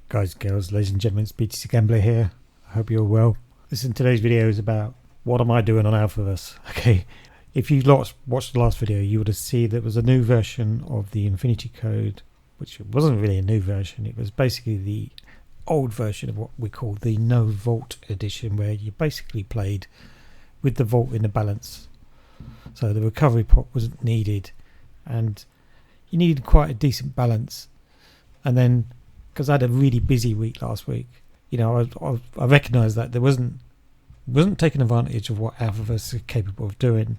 Guys, girls, ladies and gentlemen, it's BTC Gambler here. I hope you're well. Listen, today's video is about what am I doing on Alphaverse. Okay, if you watched the last video, you would have seen there was a new version of the Infinity Code, which wasn't really a new version. It was basically the old version of what we call the no vault edition, where you basically played with the vault in the balance. So the recovery pot wasn't needed, and you needed quite a decent balance. And then, because I had a really busy week last week, you know, I recognised that there wasn't taking advantage of what Alphaverse is capable of doing.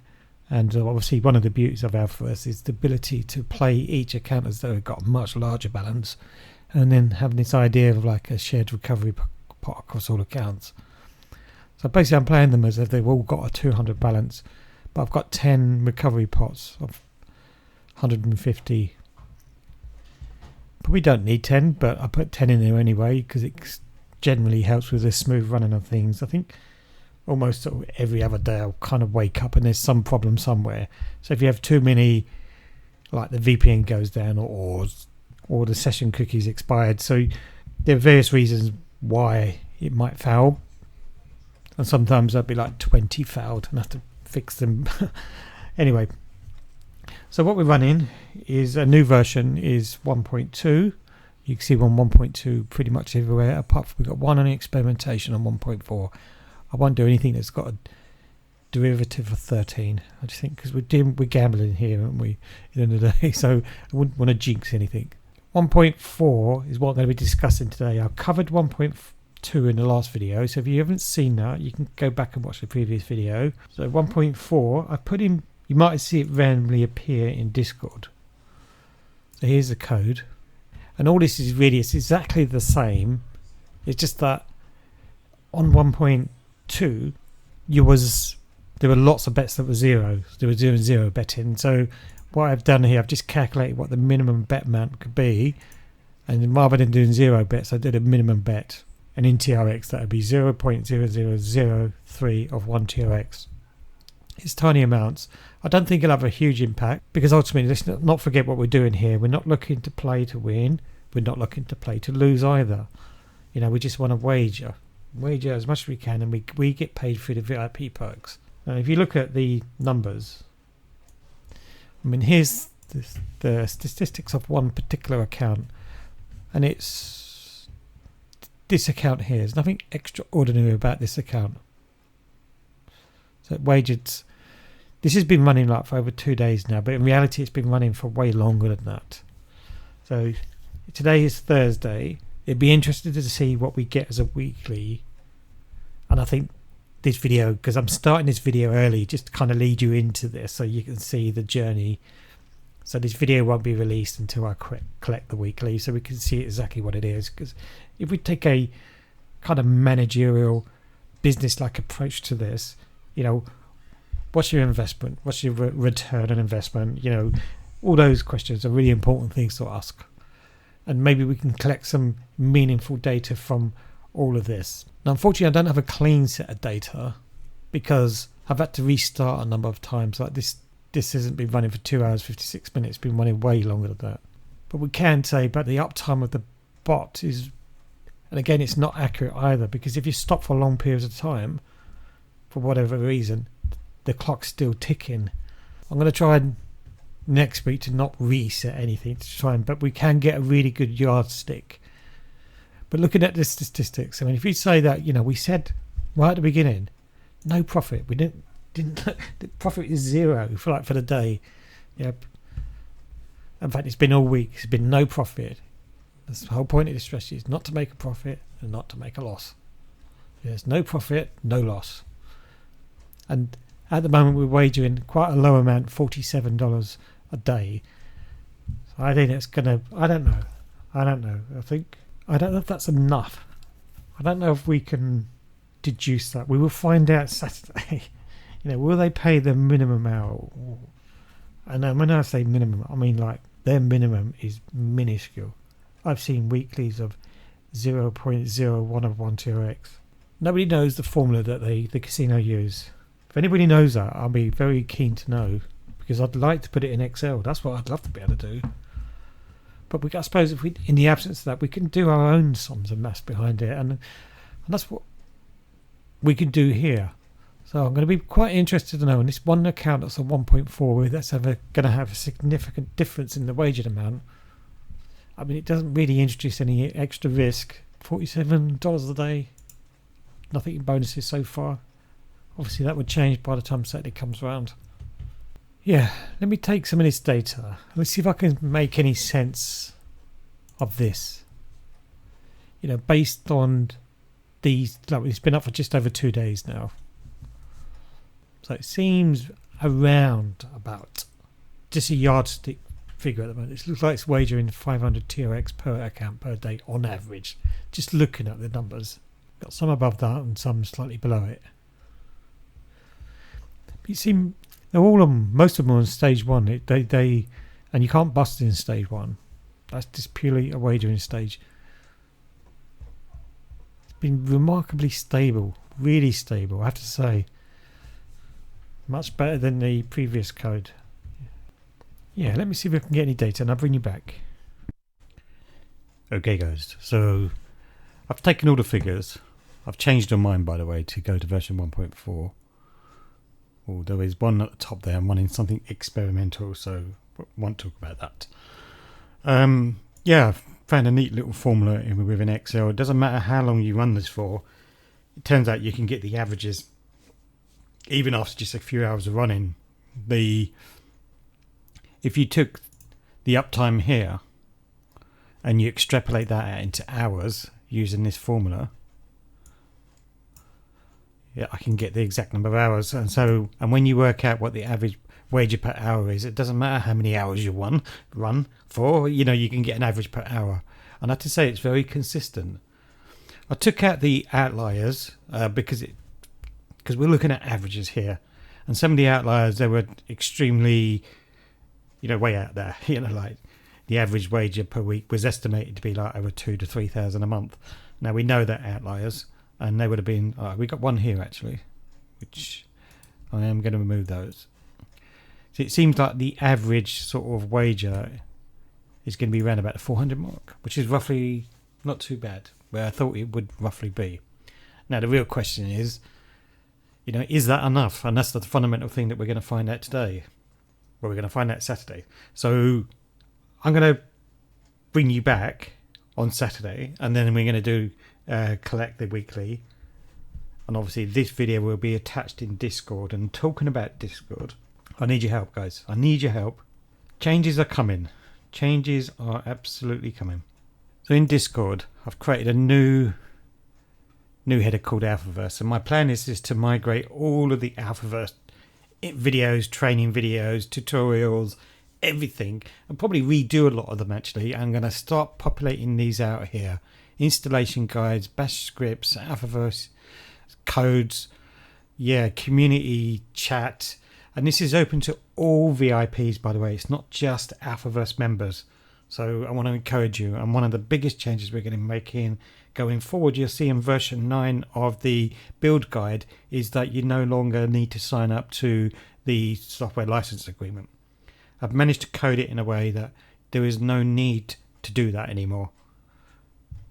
And obviously one of the beauties of Alphaverse is the ability to play each account as though it got a much larger balance, and then having this idea of like a shared recovery pot across all accounts. So basically I'm playing them as if they've all got a 200 balance, but I've got 10 recovery pots of 150. Probably don't need 10, but I put 10 in there anyway because it generally helps with the smooth running of things. I think almost every other day I'll kind of wake up and there's some problem somewhere. So if you have too many, like the VPN goes down or the session cookies expired. So there are various reasons why it might fail. And sometimes there'll be like 20 failed and I have to fix them. Anyway, so what we're running is a new version is 1.2. You can see we're on 1.2 pretty much everywhere, apart from we've got one on experimentation on 1.4. I won't do anything that's got a derivative of 13. I just think because we're gambling here, aren't we, at the end of the day, so I wouldn't want to jinx anything. 1.4 is what I'm going to be discussing today. I covered 1.2 in the last video, so if you haven't seen that, you can go back and watch the previous video. So 1.4, I put in, you might see it randomly appear in Discord. So here's the code. And all this is really, it's exactly the same. It's just that on 1.2, there were lots of bets that were zero. There was zero betting. So what I've done here, I've just calculated what the minimum bet amount could be. And rather than doing zero bets, I did a minimum bet. And in TRX, that would be 0.0003 of 1 TRX. It's tiny amounts. I don't think it'll have a huge impact because ultimately, let's not forget what we're doing here. We're not looking to play to win. We're not looking to play to lose either. You know, we just want to wager as much as we can, and we get paid through the VIP perks. Now, if you look at the numbers, I mean, here's the statistics of one particular account, and it's this account here. There's nothing extraordinary about this account. So it wagered. This has been running like for over 2 days now, but in reality it's been running for way longer than that. So today is Thursday. It'd be interesting to see what we get as a weekly. And I think this video, because I'm starting this video early just to kind of lead you into this so you can see the journey. So this video won't be released until I collect the weekly, so we can see exactly what it is. Because if we take a kind of managerial, business-like approach to this, you know, what's your investment? What's your return on investment? You know, all those questions are really important things to ask. And maybe we can collect some meaningful data from all of this. Now, unfortunately, I don't have a clean set of data because I've had to restart a number of times. Like this hasn't been running for 2 hours, 56 minutes. It's been running way longer than that. But we can say about the uptime of the bot is, and again, it's not accurate either, because if you stop for long periods of time, for whatever reason, the clock's still ticking. I'm going to try next week to not reset anything to try, but we can get a really good yardstick. But looking at the statistics, I mean, if you say that, you know, we said right at the beginning, no profit. We didn't the profit is zero for the day. Yep. In fact, it's been all week. It's been no profit. That's the whole point of this strategy, is not to make a profit and not to make a loss. There's no profit, no loss. And at the moment we're wagering quite a low amount, $47 a day. So I think it's gonna, I don't know. I don't know if that's enough. I don't know if we can deduce that. We will find out Saturday. You know, will they pay the minimum hour? And when I say minimum, I mean like their minimum is minuscule. I've seen weeklies of 0.01 of 1 TRX. Nobody knows the formula that the casino use. If anybody knows that, I'll be very keen to know, because I'd like to put it in Excel. That's what I'd love to be able to do. But I suppose if we, in the absence of that, we can do our own sums and maths behind it, and that's what we can do here. So I'm going to be quite interested to know, on this one account that's a 1.4, whether that's ever going to have a significant difference in the wagered amount. I mean, it doesn't really introduce any extra risk. $47 a day, nothing in bonuses so far. Obviously that would change by the time Saturday comes around. Yeah, let me take some of this data. Let's see if I can make any sense of this. You know, based on these, like, it's been up for just over 2 days now. So it seems around about just a yardstick figure at the moment. It looks like it's wagering 500 TRX per account per day on average. Just looking at the numbers. Got some above that and some slightly below it. You see, they're all on, most of them are on stage 1. And you can't bust in stage 1. That's just purely a wagering stage. It's been remarkably stable, really stable, I have to say. Much better than the previous code. Yeah, let me see if I can get any data and I'll bring you back. Okay guys, so I've taken all the figures. I've changed on mine, by the way, to go to version 1.4. Oh, there is one at the top there. I'm running something experimental, so I won't talk about that. Yeah, I've found a neat little formula within Excel. It doesn't matter how long you run this for. It turns out you can get the averages even after just a few hours of running. If you took the uptime here and you extrapolate that out into hours using this formula, yeah, I can get the exact number of hours. And when you work out what the average wager per hour is, it doesn't matter how many hours you run for, you know, you can get an average per hour. And I have to say it's very consistent. I took out the outliers because we're looking at averages here, and some of the outliers, they were extremely, you know, way out there. You know, like the average wager per week was estimated to be like over 2,000 to 3,000 a month. Now we know that outliers, and they would have been. We got one here actually, which I am going to remove those. So it seems like the average sort of wager is going to be around about the 400 mark, which is roughly not too bad, where I thought it would roughly be. Now the real question is, you know, is that enough? And that's the fundamental thing that we're going to find out today. Well, we're going to find out Saturday. So I'm going to bring you back on Saturday, and then we're going to do collect the weekly. And obviously this video will be attached in Discord. And talking about Discord, I need your help, guys. I need your help. Changes are coming. Changes are absolutely coming. So in Discord, I've created a new header called Alphaverse, and my plan is to migrate all of the Alphaverse videos, training videos, tutorials, everything, and probably redo a lot of them. Actually, I'm going to start populating these out here: installation guides, bash scripts, Alphaverse codes, yeah, community chat. And this is open to all VIPs, by the way. It's not just Alphaverse members. So I want to encourage you. And one of the biggest changes we're going to be making going forward, you'll see in version 9 of the build guide, is that you no longer need to sign up to the software license agreement. I've managed to code it in a way that there is no need to do that anymore.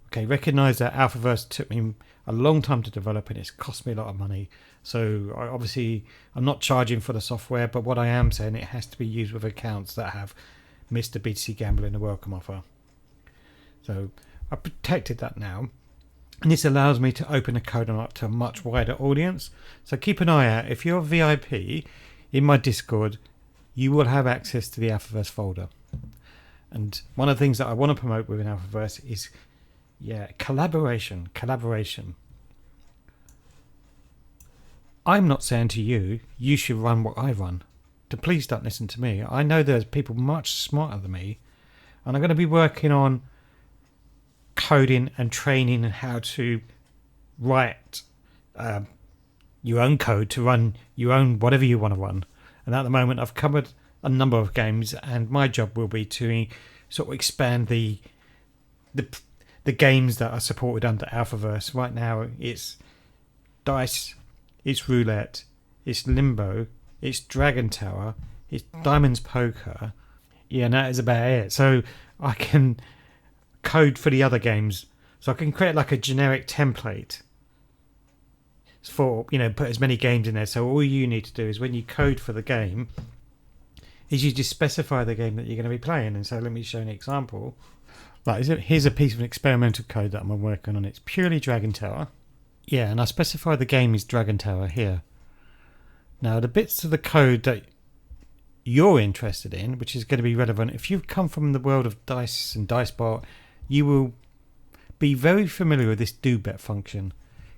Okay, recognize that Alphaverse took me a long time to develop and it's cost me a lot of money. So I'm not charging for the software, but what I am saying, it has to be used with accounts that have Mr. BTC Gambler in the welcome offer. So I've protected that now, and this allows me to open the code up to a much wider audience. So keep an eye out. If you're a VIP in my Discord, you will have access to the Alphaverse folder. And one of the things that I want to promote within Alphaverse is, yeah, collaboration. I'm not saying to you, you should run what I run. Please don't listen to me. I know there's people much smarter than me, and I'm going to be working on coding and training and how to write your own code to run your own whatever you want to run. And at the moment, I've covered a number of games, and my job will be to sort of expand the games that are supported under Alphaverse. Right now, it's Dice, it's Roulette, it's Limbo, it's Dragon Tower, it's Diamonds Poker. Yeah, and that is about it. So I can code for the other games. So I can create like a generic template for, put as many games in there. So all you need to do is when you code for the game is you just specify the game that you're going to be playing. And so let me show an example. Right, here's a piece of experimental code that I'm working on. It's purely Dragon Tower. Yeah, and I specify the game is Dragon Tower here. Now the bits of the code that you're interested in, which is going to be relevant, if you've come from the world of dice and DiceBot, you will be very familiar with this do bet function.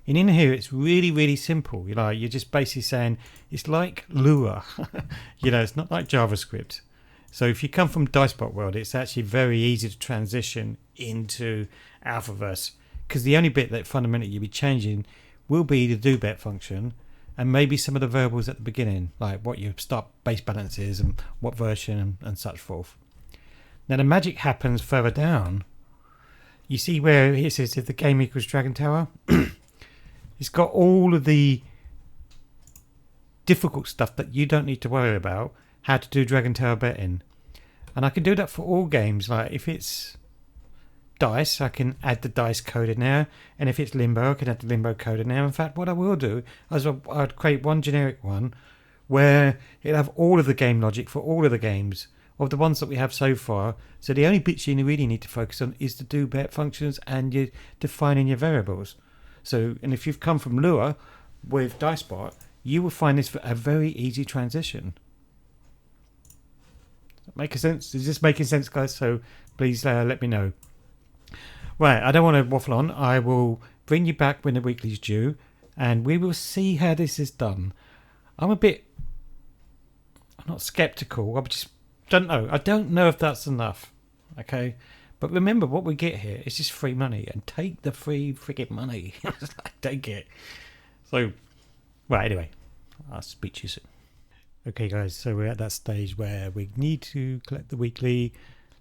And in here it's really, really simple. You're just basically saying it's like Lua. It's not like JavaScript. So if you come from DiceBot world, it's actually very easy to transition into Alphaverse, because the only bit that fundamentally you'll be changing will be the do bet function and maybe some of the variables at the beginning, like what your start base balance is and what version and such forth. Now the magic happens further down. You see where it says if the game equals Dragon Tower? It's got all of the difficult stuff that you don't need to worry about, how to do Dragon Tower betting. And I can do that for all games. Like if it's dice, I can add the dice code in there. And if it's limbo, I can add the limbo code in there. In fact, what I will do is I'd create one generic one where it'll have all of the game logic for all of the games of the ones that we have so far. So the only bits you really need to focus on is the do bet functions and you defining your variables. So, and if you've come from Lua with DiceBot, you will find this a very easy transition. Does that make sense? Is this making sense, guys? So please let me know. Right, I don't want to waffle on. I will bring you back when the weekly's due, and we will see how this is done. I'm not skeptical. I just don't know. I don't know if that's enough. Okay. But remember, what we get here is just free money, and take the free friggin' money. Take it. So, well, anyway, I'll speak to you soon. Okay, guys, so we're at that stage where we need to collect the weekly.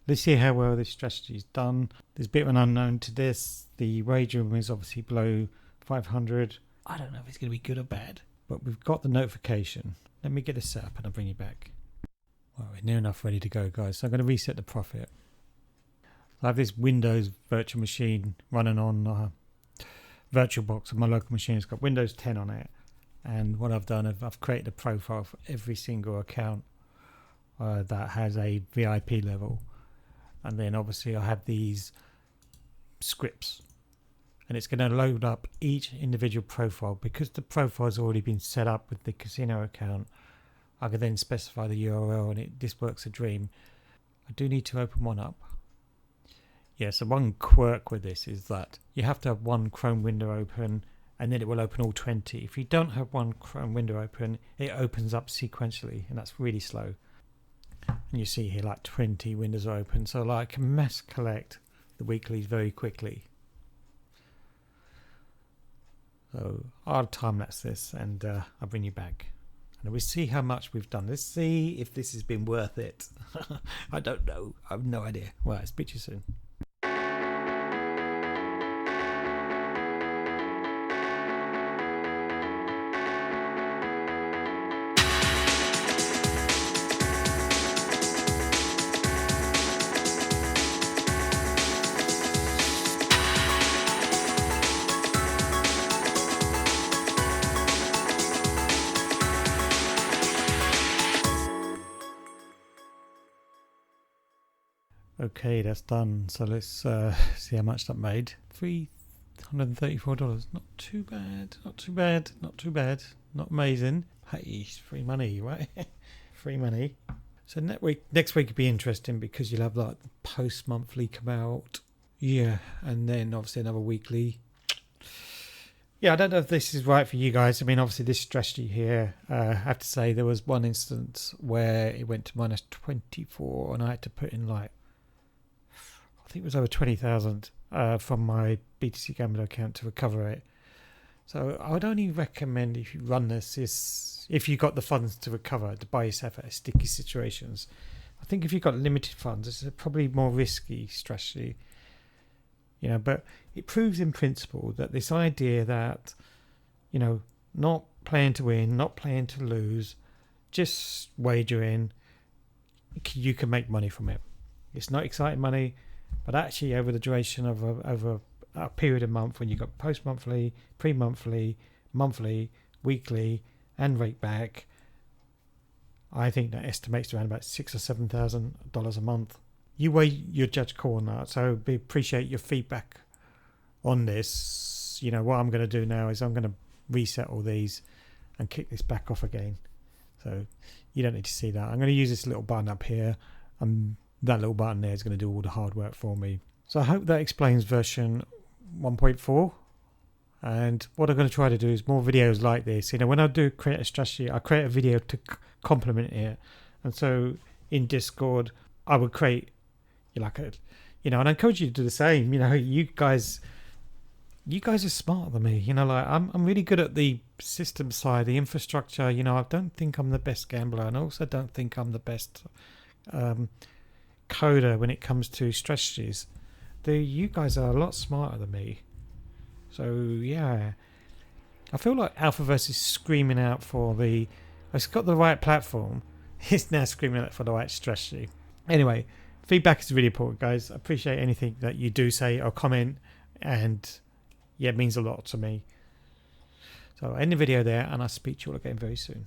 Let's see how well this strategy is done. There's a bit of an unknown to this. The wagering is obviously below 500. I don't know if it's going to be good or bad, but we've got the notification. Let me get this set up and I'll bring you back. Well, we're near enough ready to go, guys. So I'm going to reset the profit. I have this Windows virtual machine running on VirtualBox on my local machine. It's got Windows 10 on it. And what I've done, I've created a profile for every single account that has a VIP level. And then obviously I have these scripts. And it's going to load up each individual profile. Because the profile's already been set up with the casino account, I can then specify the URL and this works a dream. I do need to open one up. Yeah, so one quirk with this is that you have to have one Chrome window open and then it will open all 20. If you don't have one Chrome window open, it opens up sequentially and that's really slow. And you see here like 20 windows are open, so like I can mass collect the weeklies very quickly. So I'll time lapse this and I'll bring you back. And we'll see how much we've done. Let's see if this has been worth it. I don't know. I have no idea. Well, I'll speak to you soon. Okay, that's done. So let's see how much that made. $334. Not too bad. Not too bad. Not too bad. Not amazing. Hey, it's free money, right? Free money. So next week will be interesting because you'll have like the post monthly come out. Yeah, and then obviously another weekly. Yeah, I don't know if this is right for you guys. I mean, obviously this strategy here, I have to say there was one instance where it went to minus 24 and I had to put in like, I think it was over 20,000 from my BTC Gambler account to recover it. So I would only recommend if you run this is if you got the funds to recover to buy yourself out of sticky situations. I think if you've got limited funds, it's a probably more risky strategy. You know, but it proves in principle that this idea that, you know, not playing to win, not playing to lose, just wagering, you can make money from it. It's not exciting money, but actually over the duration of over a period of month, when you've got post-monthly, pre-monthly, monthly, weekly, and rate back, I think that estimates around about $6,000 or $7,000 a month. You weigh your judge call on that, so we appreciate your feedback on this. You know, what I'm going to do now is I'm going to reset all these and kick this back off again. So you don't need to see that. I'm going to use this little button up here, and that little button there is going to do all the hard work for me. So I hope that explains version 1.4. And what I'm going to try to do is more videos like this. You know, when I do create a strategy, I create a video to complement it. And so in Discord, I would create like a, you know, and I encourage you to do the same. You know, you guys are smarter than me. You know, like I'm really good at the system side, the infrastructure. You know, I don't think I'm the best gambler, and I also don't think I'm the best coder when it comes to strategies. You guys are a lot smarter than me. So yeah, I feel like Alphaverse is screaming out for it's got the right platform. It's now screaming out for the right strategy. Anyway, feedback is really important, guys. I appreciate anything that you do say or comment, and yeah, it means a lot to me. So I'll end the video there, and I'll speak to you all again very soon.